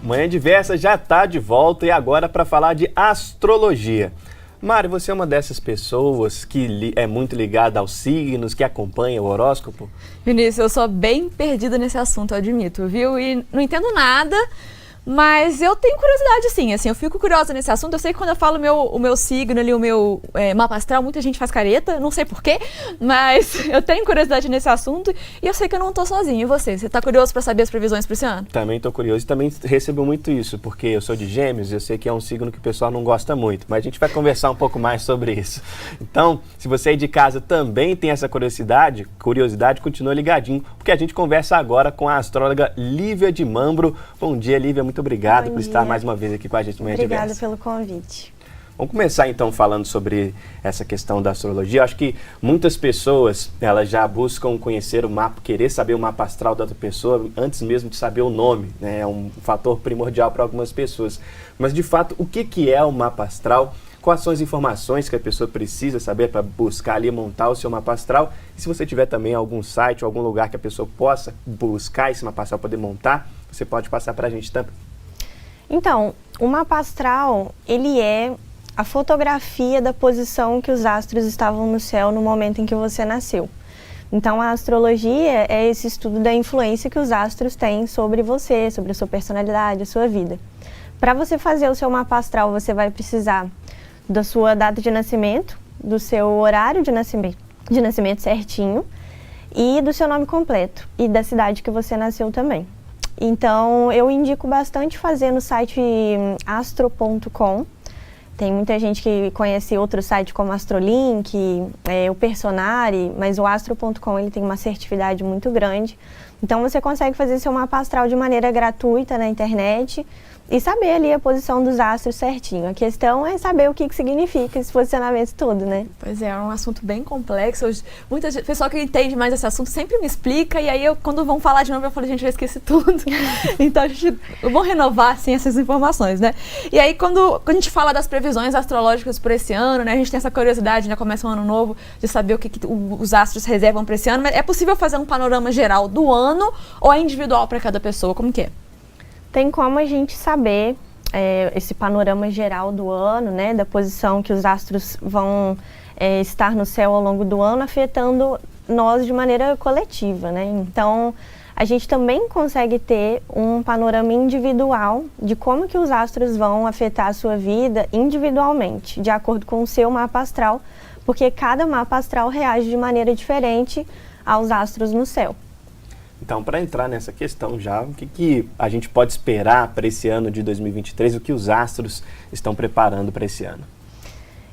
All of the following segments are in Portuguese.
Manhã Diversa já está de volta e agora para falar de astrologia. Mari, você é uma dessas pessoas que é muito ligada aos signos, que acompanha o horóscopo? Vinícius, eu sou bem perdida nesse assunto, eu admito, viu? E não entendo nada, mas eu tenho curiosidade sim, eu fico curiosa nesse assunto. Eu sei que quando eu falo o meu signo ali, o meu mapa astral, muita gente faz careta, não sei porquê, mas eu tenho curiosidade nesse assunto e eu sei que eu não tô sozinha. E você? Você tá curioso para saber as previsões para esse ano? Também estou curioso e também recebo muito isso, porque eu sou de Gêmeos e eu sei que é um signo que o pessoal não gosta muito, mas a gente vai conversar um pouco mais sobre isso. Então, se você aí de casa também tem essa curiosidade, continua ligadinho, porque a gente conversa agora com a astróloga Lívia de Mambro. Bom dia, Lívia, muito obrigado por estar mais uma vez aqui com a gente no Manhã Diversa. Obrigada pelo convite. Vamos começar então falando sobre essa questão da astrologia. Acho que muitas pessoas, elas já buscam conhecer o mapa, querer saber o mapa astral da outra pessoa antes mesmo de saber o nome, né? É um fator primordial para algumas pessoas. Mas de fato, o que é o mapa astral? Quais são as informações que a pessoa precisa saber para buscar ali montar o seu mapa astral? E se você tiver também algum site ou algum lugar que a pessoa possa buscar esse mapa astral para poder montar, você pode passar para a gente também. Então, o mapa astral, ele é a fotografia da posição que os astros estavam no céu no momento em que você nasceu. Então, a astrologia é esse estudo da influência que os astros têm sobre você, sobre a sua personalidade, a sua vida. Para você fazer o seu mapa astral, você vai precisar da sua data de nascimento, do seu horário de nascimento certinho e do seu nome completo e da cidade que você nasceu também. Então, eu indico bastante fazer no site astro.com. Tem muita gente que conhece outro site como Astrolink, o Personari, mas o astro.com ele tem uma assertividade muito grande. Então, você consegue fazer seu mapa astral de maneira gratuita na internet e saber ali a posição dos astros certinho. A questão é saber o que significa esse posicionamento todo, né? Pois é um assunto bem complexo. Muita gente, pessoal que entende mais esse assunto sempre me explica, e aí quando vão falar de novo, eu falo, gente, eu esqueci tudo. Então, eu vou renovar, assim, essas informações, né? E aí, quando a gente fala das previsões astrológicas por esse ano, né? A gente tem essa curiosidade, né? Começa um ano novo, de saber o que os astros reservam para esse ano, mas é possível fazer um panorama geral do ano ou é individual para cada pessoa? Como que é? Tem como a gente saber esse panorama geral do ano, né, da posição que os astros vão estar no céu ao longo do ano, afetando nós de maneira coletiva, né? Então, a gente também consegue ter um panorama individual de como que os astros vão afetar a sua vida individualmente, de acordo com o seu mapa astral, porque cada mapa astral reage de maneira diferente aos astros no céu. Então, para entrar nessa questão já, o que a gente pode esperar para esse ano de 2023? O que os astros estão preparando para esse ano?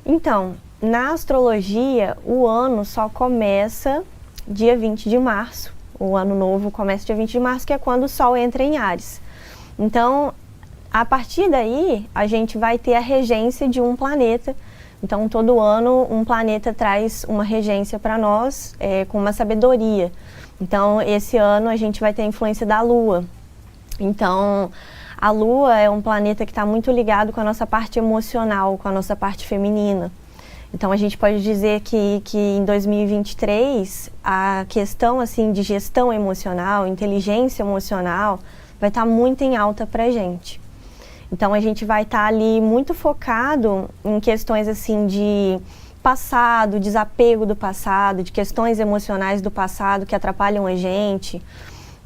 Então, na astrologia, o ano só começa dia 20 de março. O ano novo começa dia 20 de março, que é quando o Sol entra em Áries. Então, a partir daí, a gente vai ter a regência de um planeta. Então, todo ano, um planeta traz uma regência para nós, com uma sabedoria. Então, esse ano a gente vai ter a influência da Lua. Então, a Lua é um planeta que está muito ligado com a nossa parte emocional, com a nossa parte feminina. Então, a gente pode dizer que em 2023, a questão assim, de gestão emocional, inteligência emocional, vai estar muito em alta para a gente. Então, a gente vai estar ali muito focado em questões assim de passado, desapego do passado, de questões emocionais do passado que atrapalham a gente.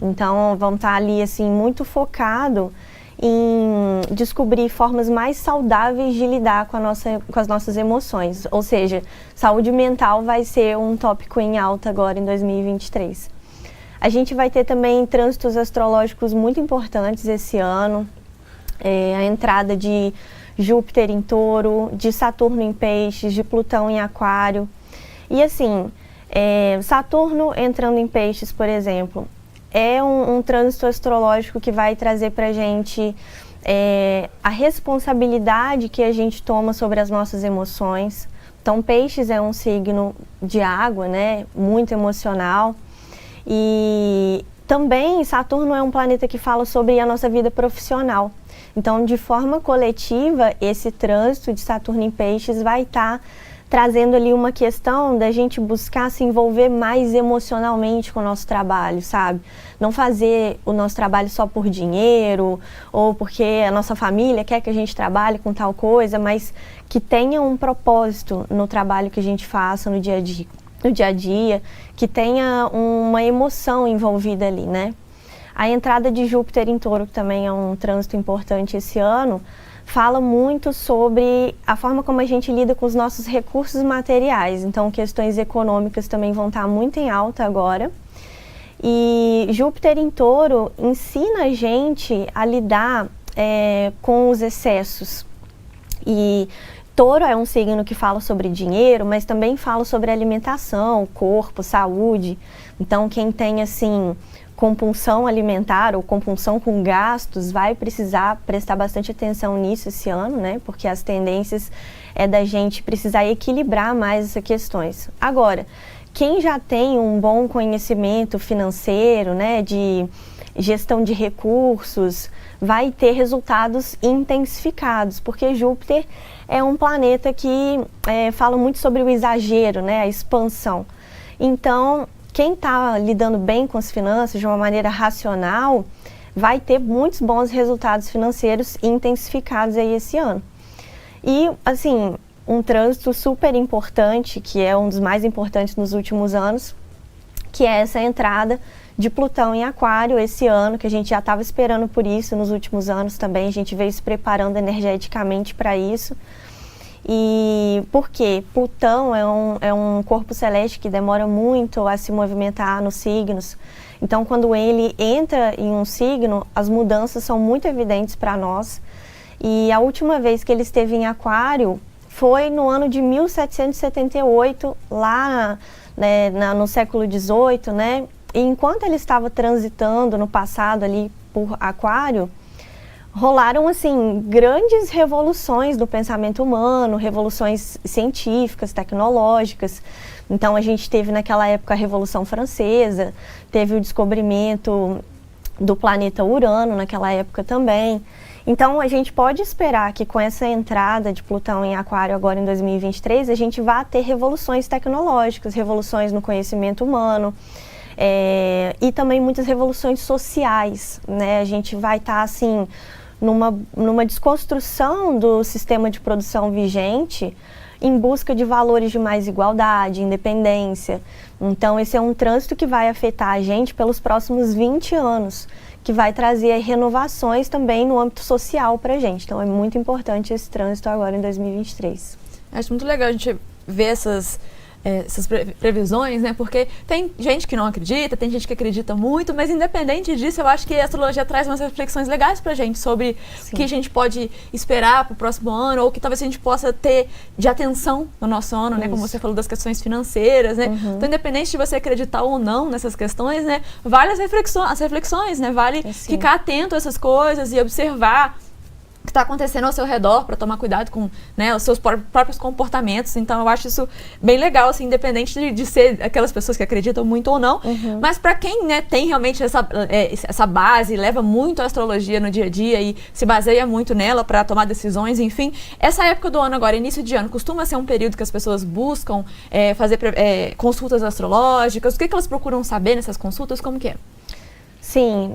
Então, vamos estar ali assim muito focado em descobrir formas mais saudáveis de lidar com as nossas emoções. Ou seja, saúde mental vai ser um tópico em alta agora em 2023. A gente vai ter também trânsitos astrológicos muito importantes esse ano. A entrada de Júpiter em Touro, de Saturno em Peixes, de Plutão em Aquário. E assim, Saturno entrando em Peixes, por exemplo, é um trânsito astrológico que vai trazer para a gente a responsabilidade que a gente toma sobre as nossas emoções. Então, Peixes é um signo de água, né, muito emocional. E também Saturno é um planeta que fala sobre a nossa vida profissional. Então, de forma coletiva, esse trânsito de Saturno em Peixes vai estar trazendo ali uma questão da gente buscar se envolver mais emocionalmente com o nosso trabalho, sabe? Não fazer o nosso trabalho só por dinheiro ou porque a nossa família quer que a gente trabalhe com tal coisa, mas que tenha um propósito no trabalho que a gente faça no dia a dia, que tenha uma emoção envolvida ali, né? A entrada de Júpiter em Touro, que também é um trânsito importante esse ano, fala muito sobre a forma como a gente lida com os nossos recursos materiais. Então, questões econômicas também vão estar muito em alta agora. E Júpiter em Touro ensina a gente a lidar com os excessos. E Touro é um signo que fala sobre dinheiro, mas também fala sobre alimentação, corpo, saúde. Então, quem tem, assim, compulsão alimentar ou compulsão com gastos vai precisar prestar bastante atenção nisso esse ano, né? Porque as tendências é da gente precisar equilibrar mais essas questões. Agora, quem já tem um bom conhecimento financeiro, né, de gestão de recursos, vai ter resultados intensificados, porque Júpiter é um planeta que fala muito sobre o exagero, né, a expansão. Então, quem está lidando bem com as finanças de uma maneira racional vai ter muitos bons resultados financeiros intensificados aí esse ano. E, assim, um trânsito super importante, que é um dos mais importantes nos últimos anos, que é essa entrada de Plutão em Aquário esse ano, que a gente já estava esperando por isso nos últimos anos também, a gente veio se preparando energeticamente para isso. E por quê? Plutão é um corpo celeste que demora muito a se movimentar nos signos. Então, quando ele entra em um signo, as mudanças são muito evidentes para nós. E a última vez que ele esteve em Aquário foi no ano de 1778, lá né, no século XVIII, né? E enquanto ele estava transitando no passado ali por Aquário, rolaram, assim, grandes revoluções do pensamento humano, revoluções científicas, tecnológicas. Então, a gente teve naquela época a Revolução Francesa, teve o descobrimento do planeta Urano naquela época também. Então, a gente pode esperar que com essa entrada de Plutão em Aquário agora em 2023, a gente vá ter revoluções tecnológicas, revoluções no conhecimento humano, e também muitas revoluções sociais, né? A gente vai estar, assim, numa desconstrução do sistema de produção vigente em busca de valores de mais igualdade, independência. Então, esse é um trânsito que vai afetar a gente pelos próximos 20 anos, que vai trazer renovações também no âmbito social para a gente. Então, é muito importante esse trânsito agora em 2023. Acho muito legal a gente ver essas previsões, né? Porque tem gente que não acredita, tem gente que acredita muito, mas independente disso, eu acho que a astrologia traz umas reflexões legais pra gente sobre o que a gente pode esperar pro próximo ano, ou que talvez a gente possa ter de atenção no nosso ano, né? Como você falou das questões financeiras, né? Então, independente de você acreditar ou não nessas questões, né? Vale as reflexões, né? Vale ficar atento a essas coisas e observar que está acontecendo ao seu redor, para tomar cuidado com, né, os seus próprios comportamentos. Então, eu acho isso bem legal, assim, independente de ser aquelas pessoas que acreditam muito ou não. Mas para quem, né, tem realmente essa base, leva muito a astrologia no dia a dia e se baseia muito nela para tomar decisões, enfim, essa época do ano agora, início de ano, costuma ser um período que as pessoas buscam fazer consultas astrológicas. O que elas procuram saber nessas consultas? Como que é? Sim,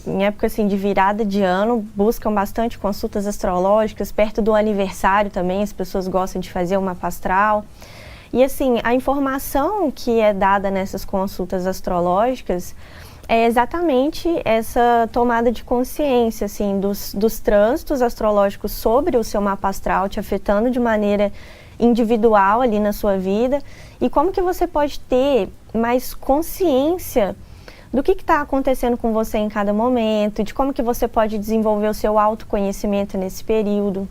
em época assim, de virada de ano, buscam bastante consultas astrológicas, perto do aniversário também, as pessoas gostam de fazer o mapa astral. E assim, a informação que é dada nessas consultas astrológicas é exatamente essa tomada de consciência, assim, dos trânsitos astrológicos sobre o seu mapa astral, te afetando de maneira individual ali na sua vida, e como que você pode ter mais consciência do que está acontecendo com você em cada momento, de como que você pode desenvolver o seu autoconhecimento nesse período.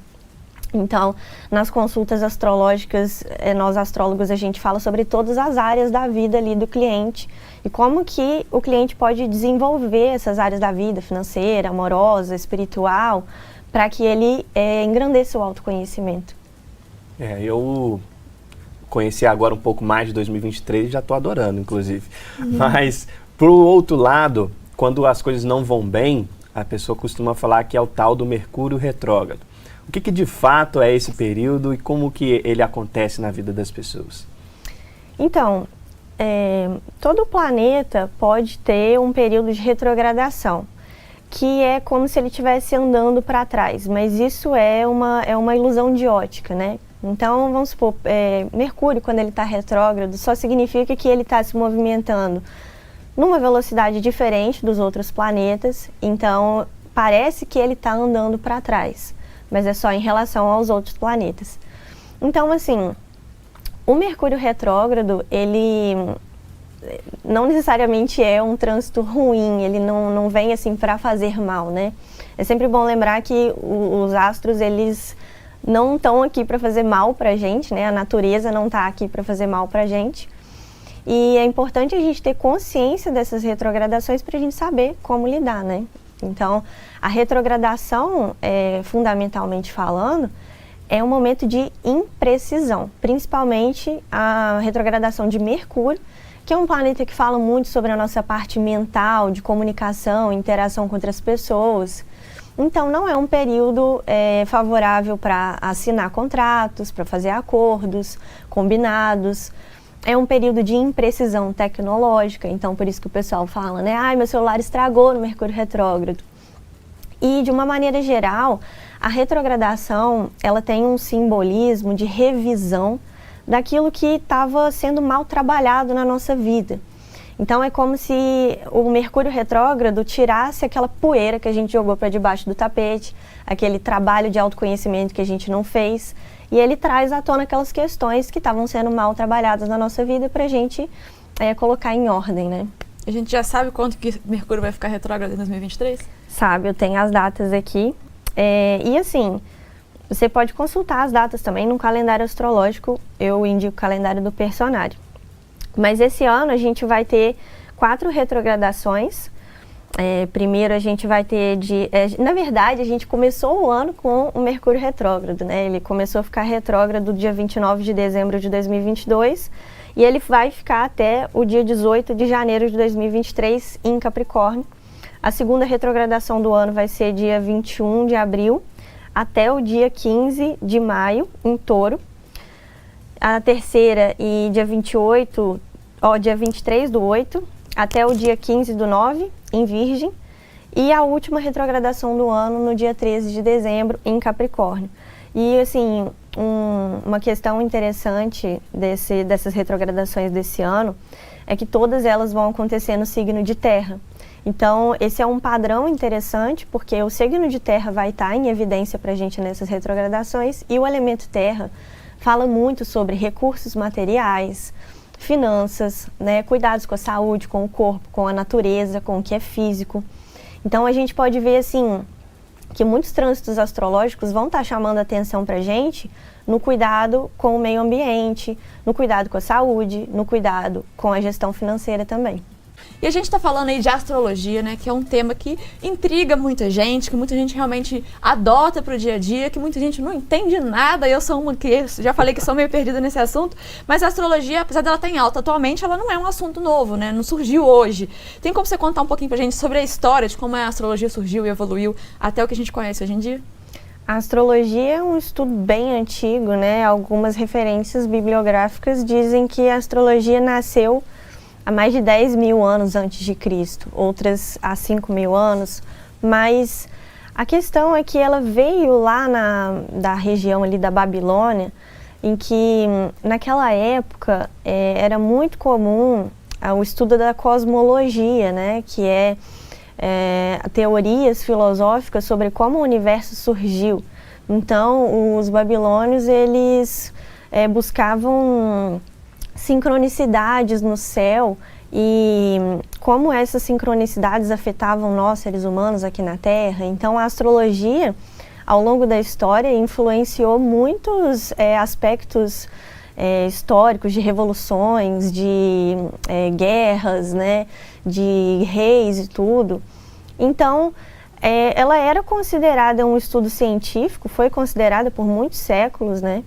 Então, nas consultas astrológicas, nós astrólogos, a gente fala sobre todas as áreas da vida ali do cliente e como que o cliente pode desenvolver essas áreas da vida, financeira, amorosa, espiritual, para que ele engrandeça o autoconhecimento. Eu conheci agora um pouco mais de 2023 e já estou adorando, inclusive. Mas, pro outro lado, quando as coisas não vão bem, a pessoa costuma falar que é o tal do Mercúrio retrógrado. O que de fato é esse período e como que ele acontece na vida das pessoas? Então, todo o planeta pode ter um período de retrogradação, que é como se ele estivesse andando para trás, mas isso é uma ilusão de ótica, né? Então, vamos supor, Mercúrio, quando ele está retrógrado, só significa que ele está se movimentando numa velocidade diferente dos outros planetas, então parece que ele está andando para trás, mas é só em relação aos outros planetas. Então, assim, o Mercúrio retrógrado, ele não necessariamente é um trânsito ruim, ele não vem assim para fazer mal, né? É sempre bom lembrar que os astros, eles não estão aqui para fazer mal para a gente, né? A natureza não está aqui para fazer mal para a gente. E é importante a gente ter consciência dessas retrogradações para a gente saber como lidar, né? Então, a retrogradação, fundamentalmente falando, é um momento de imprecisão, principalmente a retrogradação de Mercúrio, que é um planeta que fala muito sobre a nossa parte mental, de comunicação, interação com outras pessoas. Então, não é um período favorável para assinar contratos, para fazer acordos, combinados. É um período de imprecisão tecnológica, então por isso que o pessoal fala, né? Ai, meu celular estragou no Mercúrio retrógrado. E, de uma maneira geral, a retrogradação, ela tem um simbolismo de revisão daquilo que estava sendo mal trabalhado na nossa vida. Então, é como se o Mercúrio retrógrado tirasse aquela poeira que a gente jogou para debaixo do tapete, aquele trabalho de autoconhecimento que a gente não fez, e ele traz à tona aquelas questões que estavam sendo mal trabalhadas na nossa vida para a gente colocar em ordem, né? A gente já sabe quanto que Mercúrio vai ficar retrógrado em 2023? Sabe, eu tenho as datas aqui. E assim, você pode consultar as datas também no calendário astrológico, eu indico o calendário do Personário. Mas esse ano a gente vai ter 4 retrogradações. Primeiro a gente vai ter na verdade, a gente começou o ano com o Mercúrio retrógrado, né? Ele começou a ficar retrógrado dia 29 de dezembro de 2022 e ele vai ficar até o dia 18 de janeiro de 2023 em Capricórnio. A segunda retrogradação do ano vai ser dia 21 de abril até o dia 15 de maio em Touro. A terceira e dia 23 do 8 até o dia 15 do 9 em Virgem. E a última retrogradação do ano no dia 13 de dezembro em Capricórnio. E assim, uma questão interessante dessas retrogradações desse ano é que todas elas vão acontecer no signo de Terra. Então, esse é um padrão interessante, porque o signo de Terra vai estar em evidência para a gente nessas retrogradações, e o elemento Terra fala muito sobre recursos materiais, finanças, né, cuidados com a saúde, com o corpo, com a natureza, com o que é físico. Então, a gente pode ver, assim, que muitos trânsitos astrológicos vão estar chamando a atenção para a gente no cuidado com o meio ambiente, no cuidado com a saúde, no cuidado com a gestão financeira também. E a gente está falando aí de astrologia, né, que é um tema que intriga muita gente, que muita gente realmente adota para o dia a dia, que muita gente não entende nada. Eu sou uma que já falei que sou meio perdida nesse assunto, mas a astrologia, apesar dela estar em alta atualmente, ela não é um assunto novo, né, não surgiu hoje. Tem como você contar um pouquinho para a gente sobre a história de como a astrologia surgiu e evoluiu até o que a gente conhece hoje em dia? A astrologia é um estudo bem antigo, né? Algumas referências bibliográficas dizem que a astrologia nasceu há mais de 10 mil anos antes de Cristo, outras há 5 mil anos, mas a questão é que ela veio lá da região ali da Babilônia, em que naquela época era muito comum o estudo da cosmologia, né, que é teorias filosóficas sobre como o universo surgiu. Então, os babilônios, eles buscavam sincronicidades no céu e como essas sincronicidades afetavam nós, seres humanos, aqui na Terra. Então, a astrologia, ao longo da história, influenciou muitos aspectos históricos de revoluções, de guerras, né, de reis e tudo. Então, ela era considerada um estudo científico, foi considerada por muitos séculos, né?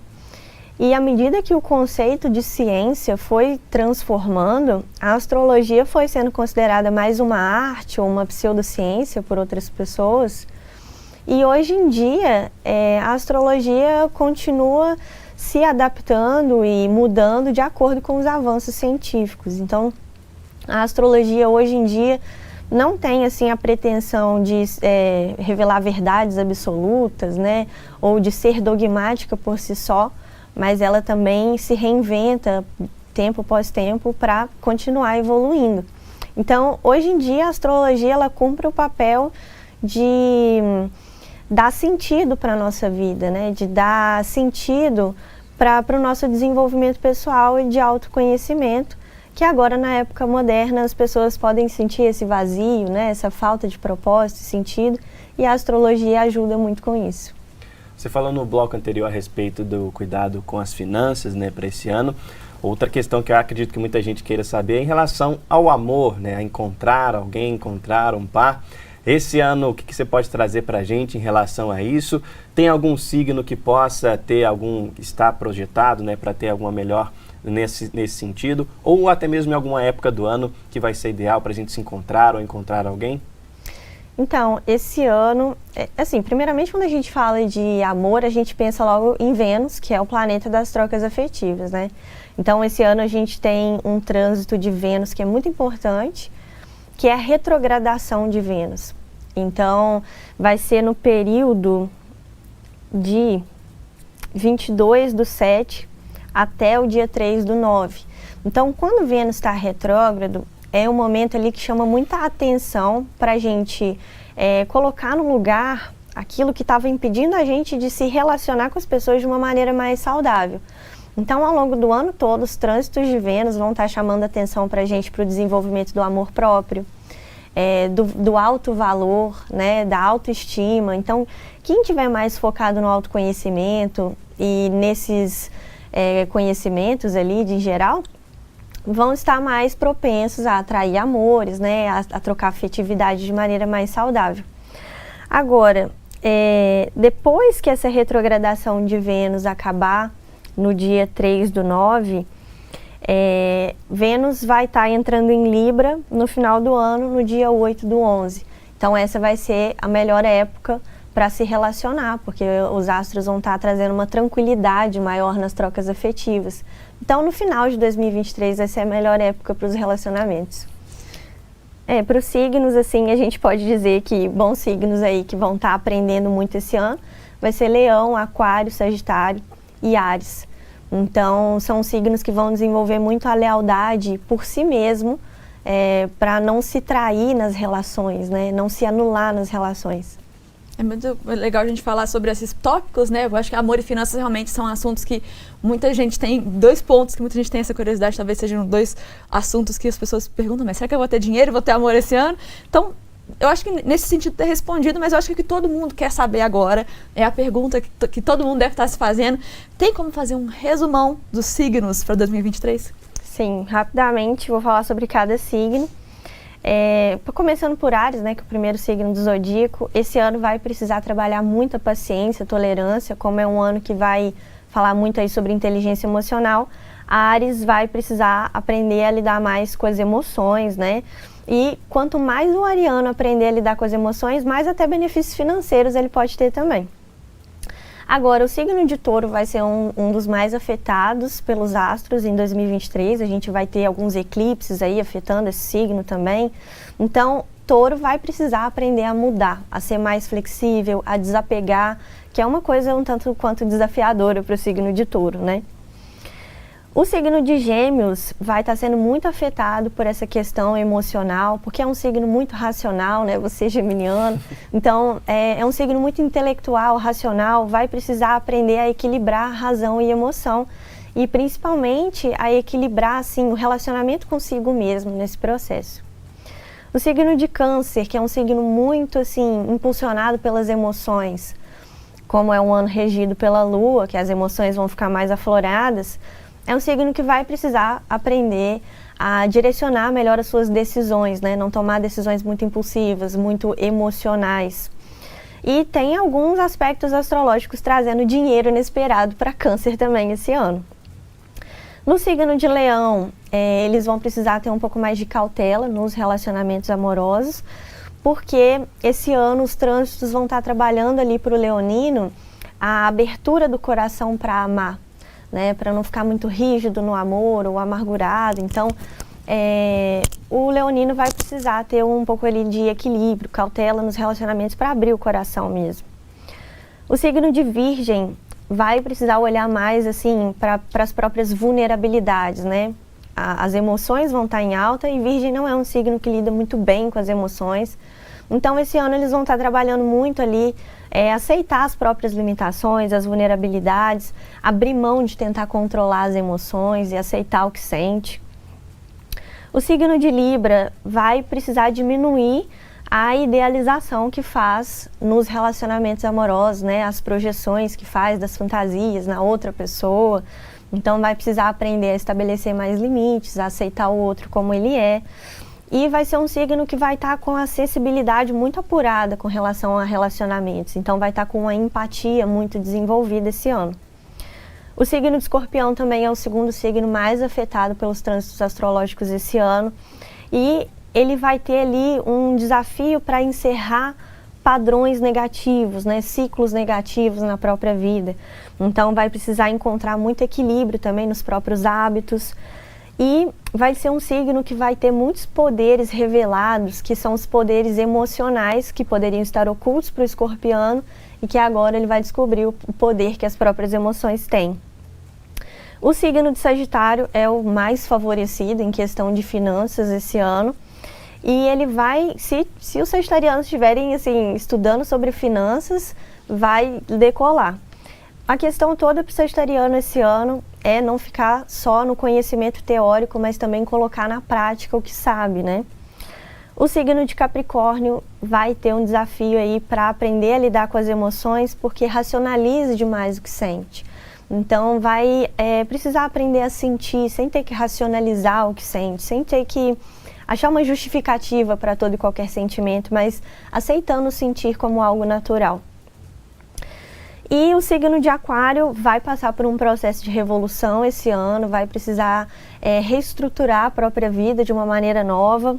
E à medida que o conceito de ciência foi transformando, a astrologia foi sendo considerada mais uma arte ou uma pseudociência por outras pessoas. E hoje em dia, a astrologia continua se adaptando e mudando de acordo com os avanços científicos. Então, a astrologia hoje em dia não tem assim a pretensão de revelar verdades absolutas, né, ou de ser dogmática por si só, mas ela também se reinventa tempo após tempo para continuar evoluindo. Então, hoje em dia, a astrologia ela cumpre o papel de dar sentido para a nossa vida, né, de dar sentido para o nosso desenvolvimento pessoal e de autoconhecimento, que agora, na época moderna, as pessoas podem sentir esse vazio, né, essa falta de propósito e sentido, e a astrologia ajuda muito com isso. Você falou no bloco anterior a respeito do cuidado com as finanças, né, para esse ano. Outra questão que eu acredito que muita gente queira saber é em relação ao amor, né, a encontrar alguém, encontrar um par. Esse ano, o que você pode trazer para a gente em relação a isso? Tem algum signo que possa ter está projetado, né, para ter alguma melhor nesse sentido? Ou até mesmo em alguma época do ano que vai ser ideal para a gente se encontrar ou encontrar alguém? Então, esse ano, assim, primeiramente quando a gente fala de amor, a gente pensa logo em Vênus, que é o planeta das trocas afetivas, né? Então, esse ano a gente tem um trânsito de Vênus que é muito importante, que é a retrogradação de Vênus. Então, vai ser no período de 22/7 até o dia 3/9. Então, quando Vênus está retrógrado, é um momento ali que chama muita atenção para a gente colocar no lugar aquilo que estava impedindo a gente de se relacionar com as pessoas de uma maneira mais saudável. Então, ao longo do ano todo, os trânsitos de Vênus vão estar chamando atenção para a gente para o desenvolvimento do amor próprio, do alto valor, né, da autoestima. Então, quem tiver mais focado no autoconhecimento e nesses conhecimentos ali de geral, vão estar mais propensos a atrair amores, né, a trocar afetividade de maneira mais saudável. Agora, depois que essa retrogradação de Vênus acabar no dia 3/9, Vênus vai estar entrando em Libra no final do ano, no dia 8/11. Então, essa vai ser a melhor época para se relacionar, porque os astros vão estar trazendo uma tranquilidade maior nas trocas afetivas. Então, no final de 2023 vai ser a melhor época para os relacionamentos. Para os signos, assim, a gente pode dizer que bons signos aí que vão estar aprendendo muito esse ano vai ser Leão, Aquário, Sagitário e Áries. Então, são signos que vão desenvolver muito a lealdade por si mesmo, para não se trair nas relações, né? Não se anular nas relações. É muito legal a gente falar sobre esses tópicos, né? Eu acho que amor e finanças realmente são assuntos que muita gente tem, dois pontos que muita gente tem essa curiosidade, talvez sejam dois assuntos que as pessoas perguntam, mas será que eu vou ter dinheiro, vou ter amor esse ano? Então, eu acho que nesse sentido ter respondido, mas eu acho que o que todo mundo quer saber agora é a pergunta que todo mundo deve estar se fazendo. Tem como fazer um resumão dos signos para 2023? Sim, rapidamente vou falar sobre cada signo. Começando por Áries, né, que é o primeiro signo do zodíaco, esse ano vai precisar trabalhar muita paciência, tolerância, como é um ano que vai falar muito aí sobre inteligência emocional. A Áries vai precisar aprender a lidar mais com as emoções, né? E quanto mais o ariano aprender a lidar com as emoções, mais até benefícios financeiros ele pode ter também. Agora, o signo de Touro vai ser um dos mais afetados pelos astros em 2023. A gente vai ter alguns eclipses aí afetando esse signo também. Então, Touro vai precisar aprender a mudar, a ser mais flexível, a desapegar, que é uma coisa um tanto quanto desafiadora para o signo de Touro, né? O signo de Gêmeos vai estar sendo muito afetado por essa questão emocional, porque é um signo muito racional, né? Você é geminiano, então é um signo muito intelectual, racional, vai precisar aprender a equilibrar razão e emoção e principalmente a equilibrar assim, o relacionamento consigo mesmo nesse processo. O signo de Câncer, que é um signo muito assim, impulsionado pelas emoções, como é um ano regido pela Lua, que as emoções vão ficar mais afloradas, é um signo que vai precisar aprender a direcionar melhor as suas decisões, né? Não tomar decisões muito impulsivas, muito emocionais. E tem alguns aspectos astrológicos trazendo dinheiro inesperado para Câncer também esse ano. No signo de Leão, eles vão precisar ter um pouco mais de cautela nos relacionamentos amorosos, porque esse ano os trânsitos vão estar trabalhando ali para o leonino a abertura do coração para amar, né? Para não ficar muito rígido no amor ou amargurado. Então, o leonino vai precisar ter um pouco ali de equilíbrio, cautela nos relacionamentos para abrir o coração mesmo. O signo de Virgem vai precisar olhar mais assim para as próprias vulnerabilidades, né? As emoções vão estar em alta e Virgem não é um signo que lida muito bem com as emoções. Então, esse ano eles vão estar trabalhando muito ali, aceitar as próprias limitações, as vulnerabilidades, abrir mão de tentar controlar as emoções e aceitar o que sente. O signo de Libra vai precisar diminuir a idealização que faz nos relacionamentos amorosos, né? As projeções que faz das fantasias na outra pessoa. Então, vai precisar aprender a estabelecer mais limites, a aceitar o outro como ele é. E vai ser um signo que vai estar com a sensibilidade muito apurada com relação a relacionamentos. Então, vai estar com uma empatia muito desenvolvida esse ano. O signo de Escorpião também é o segundo signo mais afetado pelos trânsitos astrológicos esse ano. E ele vai ter ali um desafio para encerrar padrões negativos, né? Ciclos negativos na própria vida. Então, vai precisar encontrar muito equilíbrio também nos próprios hábitos. E vai ser um signo que vai ter muitos poderes revelados, que são os poderes emocionais que poderiam estar ocultos para o escorpiano e que agora ele vai descobrir o poder que as próprias emoções têm. O signo de Sagitário é o mais favorecido em questão de finanças esse ano. E ele vai, se os sagitarianos estiverem assim, estudando sobre finanças, vai decolar. A questão toda para o sagitariano esse ano é não ficar só no conhecimento teórico, mas também colocar na prática o que sabe, né? O signo de Capricórnio vai ter um desafio aí para aprender a lidar com as emoções, porque racionaliza demais o que sente. Então vai precisar aprender a sentir, sem ter que racionalizar o que sente, sem ter que achar uma justificativa para todo e qualquer sentimento, mas aceitando sentir como algo natural. E o signo de Aquário vai passar por um processo de revolução esse ano, vai precisar reestruturar a própria vida de uma maneira nova.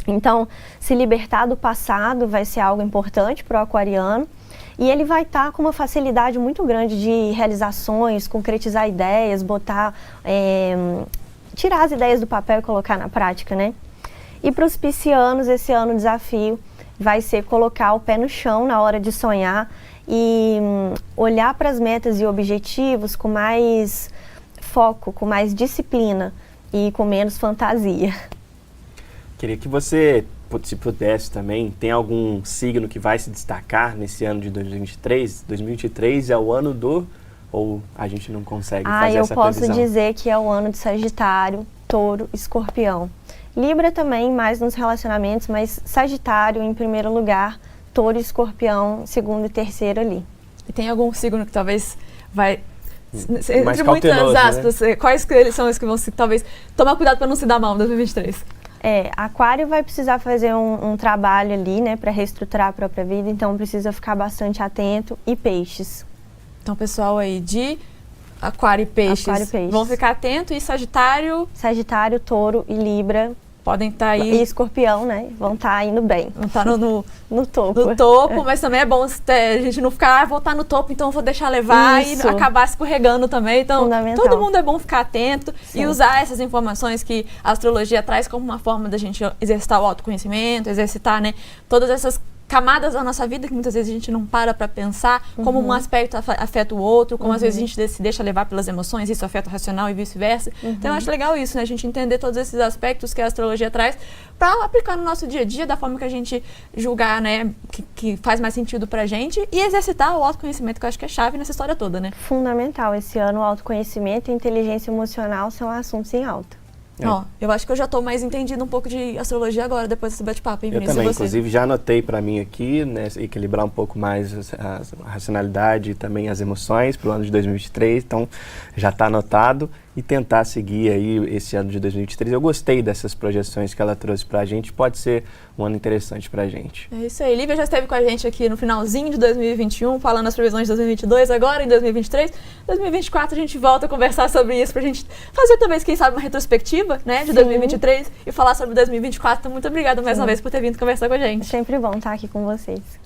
Então, se libertar do passado vai ser algo importante para o aquariano. E ele vai estar com uma facilidade muito grande de realizações, concretizar ideias, tirar as ideias do papel e colocar na prática, né? E para os piscianos, esse ano o desafio vai ser colocar o pé no chão na hora de sonhar e olhar para as metas e objetivos com mais foco, com mais disciplina e com menos fantasia. Queria que você, se pudesse também, tem algum signo que vai se destacar nesse ano de 2023? 2023 é o ano do... Ou a gente não consegue fazer essa previsão? Eu posso dizer que é o ano de Sagitário, Touro, Escorpião. Libra também, mais nos relacionamentos, mas Sagitário em primeiro lugar, Touro e Escorpião, segundo e terceiro ali. E tem algum signo que talvez vai... mais entre cauteloso, muitas aspas, né? Quais são os que vão talvez tomar cuidado para não se dar mal em 2023? Aquário vai precisar fazer um trabalho ali, né, para reestruturar a própria vida, então precisa ficar bastante atento. E Peixes. Então, pessoal aí de Aquário e Peixes, vão ficar atento. E Sagitário? Sagitário, Touro e Libra. Podem estar aí. E Escorpião, né? Vão estar indo bem. Vão estar no topo. No topo, mas também é bom a gente não ficar, vou estar no topo, então vou deixar levar. Isso. E acabar escorregando também. Então, todo mundo é bom ficar atento. Sim. E usar essas informações que a astrologia traz como uma forma da gente exercitar o autoconhecimento, exercitar, né, todas essas camadas da nossa vida que muitas vezes a gente não para pensar, como um aspecto afeta o outro, como às vezes a gente se deixa levar pelas emoções, isso afeta o racional e vice-versa. Então eu acho legal isso, né? A gente entender todos esses aspectos que a astrologia traz para aplicar no nosso dia a dia, da forma que a gente julgar, né, que faz mais sentido pra gente, e exercitar o autoconhecimento, que eu acho que é chave nessa história toda, né? Fundamental. Esse ano o autoconhecimento e inteligência emocional são assuntos em alta. Ó, eu acho que eu já estou mais entendido um pouco de astrologia agora, depois desse bate-papo, hein, Vinícius? Eu também, inclusive, já anotei para mim aqui, né, equilibrar um pouco mais a racionalidade e também as emoções para o ano de 2023, então já está anotado. e tentar seguir aí esse ano de 2023. Eu gostei dessas projeções que ela trouxe pra gente, pode ser um ano interessante pra gente. É isso aí. Lívia já esteve com a gente aqui no finalzinho de 2021, falando as previsões de 2022, agora em 2023. 2024 a gente volta a conversar sobre isso pra gente fazer talvez, quem sabe, uma retrospectiva, né, de 2023 e falar sobre 2024. Então, muito obrigada mais uma vez por ter vindo conversar com a gente. Sempre bom estar aqui com vocês.